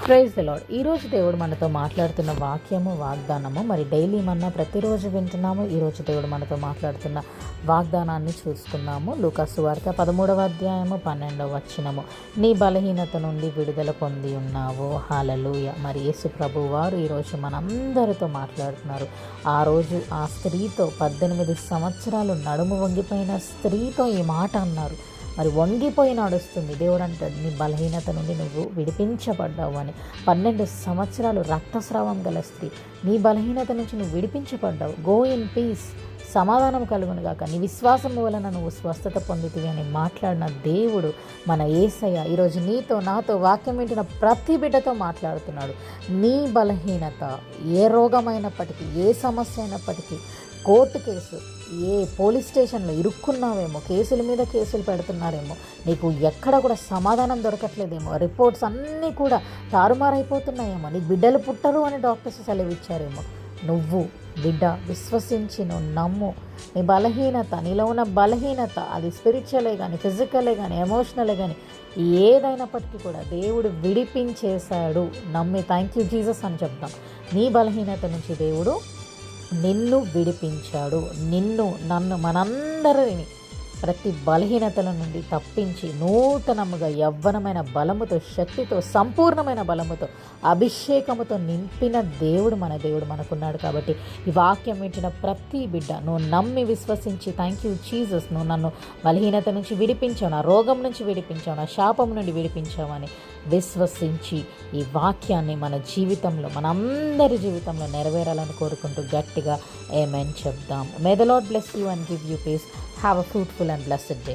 Praise the lord. ఈరోజు దేవుడు మనతో మాట్లాడుతున్న వాక్యము, వాగ్దానము మరి డైలీ మన్నా ప్రతిరోజు వింటున్నాము. ఈరోజు దేవుడు మనతో మాట్లాడుతున్న వాగ్దానాన్ని చూసుకుందాము. లూకాసు సువార్త 13వ అధ్యాయము 12వ వచనము. నీ బలహీనత నుండి విడుదల పొంది ఉన్నావు. హల్లెలూయా. మరి యేసు ప్రభు వారు ఈరోజు మనందరితో మాట్లాడుతున్నారు. ఆ రోజు ఆ స్త్రీతో 18 సంవత్సరాలు నడుము వంగిపోయిన స్త్రీతో ఈ మాట అన్నారు. మరి వంగిపోయి నడుస్తుంది. దేవుడు అంటాడు, నీ బలహీనత నుండి నువ్వు విడిపించబడ్డావు అని. 12 సంవత్సరాలు రక్తస్రావం గల స్త్రీ, నీ బలహీనత నుంచి నువ్వు విడిపించబడ్డావు. గో ఇన్ పీస్, సమాధానం కలుగును గాక, నీ విశ్వాసం వలన నువ్వు స్వస్థత పొందుతీవి అని మాట్లాడిన దేవుడు మన యేసయ్య ఈరోజు నీతో నాతో వాక్యం వింటున్న ప్రతి బిడ్డతో మాట్లాడుతున్నాడు. నీ బలహీనత ఏ రోగమైనప్పటికీ, ఏ సమస్య అయినప్పటికీ, కోర్టు కేసు, ఏ పోలీస్ స్టేషన్లో ఇరుక్కున్నావేమో, కేసుల మీద కేసులు పెడుతున్నారేమో, నీకు ఎక్కడ కూడా సమాధానం దొరకట్లేదేమో, రిపోర్ట్స్ అన్నీ కూడా తారుమారైపోతున్నాయేమో, నీకు బిడ్డలు పుట్టరు అని డాక్టర్స్ సెలవిచ్చారేమో, నువ్వు బిడ్డ విశ్వసించి నువ్వు నమ్ము. నీ బలహీనత, నీలో ఉన్న బలహీనత, అది స్పిరిచువలే కానీ, ఫిజికలే కానీ, ఎమోషనలే కానీ, ఏదైనప్పటికీ కూడా దేవుడు విడిపించేశాడు. నమ్మి థ్యాంక్ యూ జీసస్ అని చెప్తాం. నీ బలహీనత నుంచి దేవుడు నిన్ను విడిపించాడు. నిన్ను, నన్ను, మనందరిని ప్రతి బలహీనతల నుండి తప్పించి నూతనముగా యవ్వనమైన బలముతో, శక్తితో, సంపూర్ణమైన బలముతో, అభిషేకముతో నింపిన దేవుడు మన దేవుడు మనకున్నాడు. కాబట్టి ఈ వాక్యం వింటున్న ప్రతి బిడ్డ నువ్వు నమ్మి విశ్వసించి థ్యాంక్ యూ జీసస్, నువ్వు నన్ను బలహీనత నుంచి విడిపించావు, నా రోగం నుంచి విడిపించావు, నా శాపం నుండి విడిపించావు అని విశ్వసించి ఈ వాక్యాన్ని మన జీవితంలో, మనందరి జీవితంలో నెరవేరాలని కోరుకుంటూ గట్టిగా ఆమేన్ చెప్దాం. May the lord bless you and give you peace. Have a fruitful and blessed day.